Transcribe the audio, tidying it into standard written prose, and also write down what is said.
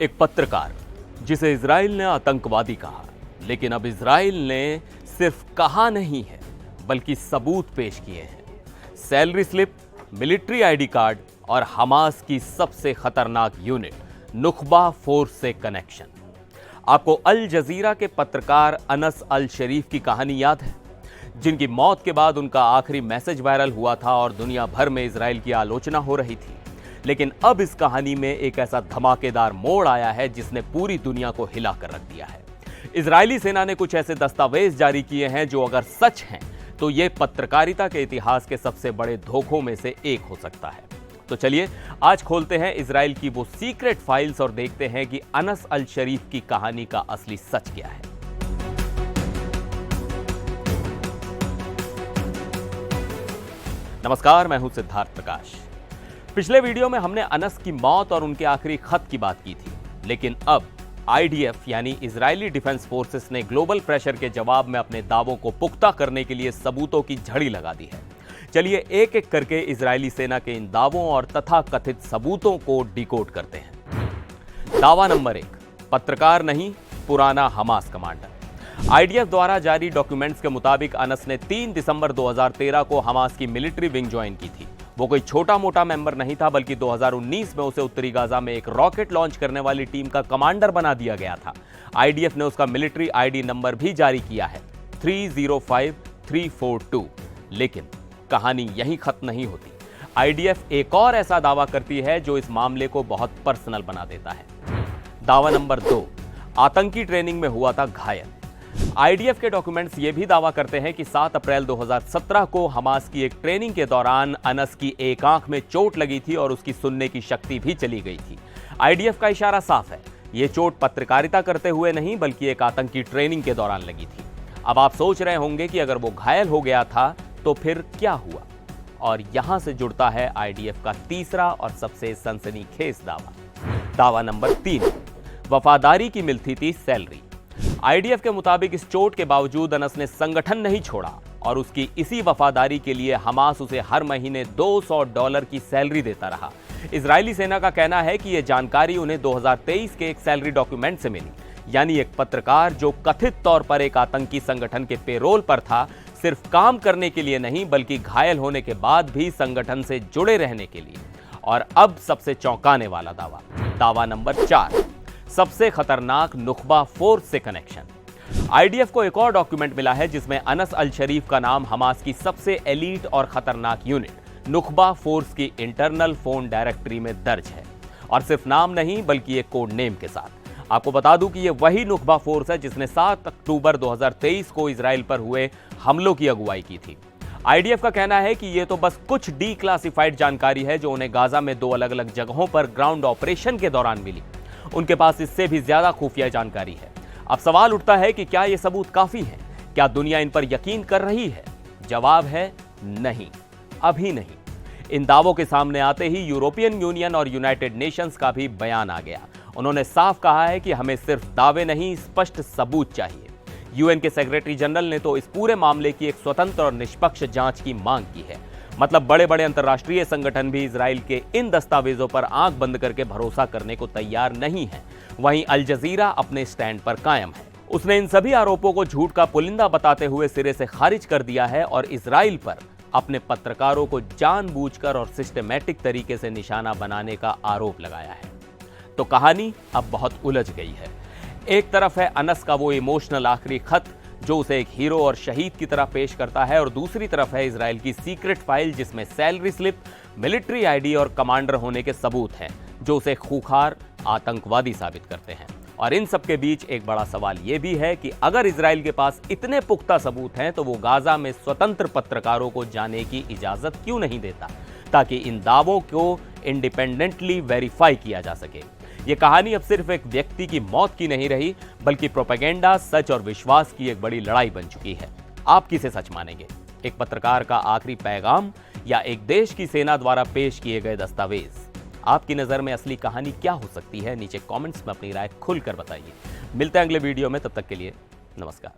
एक पत्रकार जिसे इजराइल ने आतंकवादी कहा, लेकिन अब इजराइल ने सिर्फ कहा नहीं है बल्कि सबूत पेश किए हैं। Salary slip, military ID card और हमास की सबसे खतरनाक यूनिट नुखबा फोर्स से कनेक्शन। आपको अल जजीरा के पत्रकार अनस अल शरीफ की कहानी याद है, जिनकी मौत के बाद उनका आखिरी मैसेज वायरल हुआ था और दुनिया भर में इजराइल की आलोचना हो रही थी। लेकिन अब इस कहानी में एक ऐसा धमाकेदार मोड़ आया है जिसने पूरी दुनिया को हिला कर रख दिया है। इजरायली सेना ने कुछ ऐसे दस्तावेज जारी किए हैं जो अगर सच हैं तो ये पत्रकारिता के इतिहास के सबसे बड़े धोखों में से एक हो सकता है। तो चलिए आज खोलते हैं इजराइल की वो सीक्रेट फाइल्स और देखते हैं कि अनस अल शरीफ की कहानी का असली सच क्या है। नमस्कार, मैं हूं सिद्धार्थ प्रकाश। पिछले वीडियो में हमने अनस की मौत और उनके आखिरी खत की बात की थी, लेकिन अब आईडीएफ यानी इजरायली डिफेंस फोर्सेस ने ग्लोबल प्रेशर के जवाब में अपने दावों को पुख्ता करने के लिए सबूतों की झड़ी लगा दी है। चलिए एक एक करके इजरायली सेना के इन दावों और तथाकथित सबूतों को डिकोड करते हैं। दावा नंबर 1, पत्रकार नहीं, पुराना हमास कमांडर। आईडीएफ द्वारा जारी डॉक्यूमेंट्स के मुताबिक अनस ने 3 दिसंबर 2013 को हमास की मिलिट्री विंग ज्वाइन की थी। वो कोई छोटा मोटा मेंबर नहीं था, बल्कि 2019 में उसे उत्तरी गाजा में एक रॉकेट लॉन्च करने वाली टीम का कमांडर बना दिया गया था। आईडीएफ ने उसका मिलिट्री आईडी नंबर भी जारी किया है, 305342। लेकिन कहानी यहीं खत्म नहीं होती। आईडीएफ एक और ऐसा दावा करती है जो इस मामले को बहुत पर्सनल बना देता है। दावा नंबर 2, आतंकी ट्रेनिंग में हुआ था घायल। आईडीएफ के डॉक्यूमेंट्स ये भी दावा करते हैं कि 7 अप्रैल 2017 को हमास की एक ट्रेनिंग के दौरान अनस की एक आंख में चोट लगी थी और उसकी सुनने की शक्ति भी चली गई थी। आईडीएफ का इशारा साफ है, ये चोट पत्रकारिता करते हुए नहीं बल्कि एक आतंकी ट्रेनिंग के दौरान लगी थी। अब आप सोच रहे होंगे कि अगर वो घायल हो गया था तो फिर क्या हुआ, और यहां से जुड़ता है आईडीएफ का तीसरा और सबसे सनसनीखेज दावा। दावा नंबर 3, वफादारी की मिलती थी सैलरी। आईडीएफ के मुताबिक इस चोट के बावजूद अनस ने संगठन नहीं छोड़ा और उसकी इसी वफादारी के लिए हमास उसे हर महीने $200 की सैलरी देता रहा। इजरायली सेना का कहना है कि यह जानकारी उन्हें 2023 के एक सैलरी डॉक्यूमेंट से मिली, यानी एक पत्रकार जो कथित तौर पर एक आतंकी संगठन के पेरोल पर था, सिर्फ काम करने के लिए नहीं बल्कि घायल होने के बाद भी संगठन से जुड़े रहने के लिए। और अब सबसे चौंकाने वाला दावा, दावा नंबर 4, सबसे खतरनाक नुखबा फोर्स से कनेक्शन। आईडीएफ को एक और डॉक्यूमेंट मिला है जिसमें अनस अल शरीफ का नाम हमास की सबसे एलीट और खतरनाक यूनिट नुखबा फोर्स की इंटरनल फोन डायरेक्टरी में दर्ज है, और सिर्फ नाम नहीं बल्कि एक कोड नेम के साथ। आपको बता दूं कि यह वही नुखबा फोर्स है जिसने 7 अक्टूबर 2023 को इजराइल पर हुए हमलों की अगुवाई की थी। आईडीएफ का कहना है कि यह तो बस कुछ डीक्लासिफाइड जानकारी है जो उन्हें गाजा में 2 अलग अलग जगहों पर ग्राउंड ऑपरेशन के दौरान मिली। उनके पास इससे भी ज्यादा खुफिया जानकारी है। अब सवाल उठता है कि क्या ये सबूत काफी हैं? क्या दुनिया इन पर यकीन कर रही है? जवाब है नहीं, अभी नहीं। इन दावों के सामने आते ही यूरोपियन यूनियन और यूनाइटेड नेशंस का भी बयान आ गया। उन्होंने साफ कहा है कि हमें सिर्फ दावे नहीं, स्पष्ट सबूत चाहिए। यूएन के सेक्रेटरी जनरल ने तो इस पूरे मामले की एक स्वतंत्र और निष्पक्ष जांच की मांग की है। मतलब बड़े बड़े अंतर्राष्ट्रीय संगठन भी इजराइल के इन दस्तावेजों पर आंख बंद करके भरोसा करने को तैयार नहीं है। वहीं अल जजीरा अपने स्टैंड पर कायम है। उसने इन सभी आरोपों को झूठ का पुलिंदा बताते हुए सिरे से खारिज कर दिया है और इजराइल पर अपने पत्रकारों को जानबूझकर और सिस्टमैटिक तरीके से निशाना बनाने का आरोप लगाया है। तो कहानी अब बहुत उलझ गई है। एक तरफ है अनस का वो इमोशनल आखिरी खत जो उसे एक हीरो और शहीद की तरह पेश करता है, और दूसरी तरफ है इजराइल की सीक्रेट फाइल जिसमें सैलरी स्लिप, मिलिट्री आईडी और कमांडर होने के सबूत हैं जो उसे खूंखार आतंकवादी साबित करते हैं। और इन सब के बीच एक बड़ा सवाल यह भी है कि अगर इजराइल के पास इतने पुख्ता सबूत हैं तो वो गाजा में स्वतंत्र पत्रकारों को जाने की इजाजत क्यों नहीं देता, ताकि इन दावों को इंडिपेंडेंटली वेरीफाई किया जा सके। ये कहानी अब सिर्फ एक व्यक्ति की मौत की नहीं रही बल्कि प्रोपेगेंडा, सच और विश्वास की एक बड़ी लड़ाई बन चुकी है। आप किसे सच मानेंगे, एक पत्रकार का आखिरी पैगाम या एक देश की सेना द्वारा पेश किए गए दस्तावेज? आपकी नजर में असली कहानी क्या हो सकती है? नीचे कमेंट्स में अपनी राय खुलकर बताइए। मिलते हैं अगले वीडियो में, तब तक के लिए नमस्कार।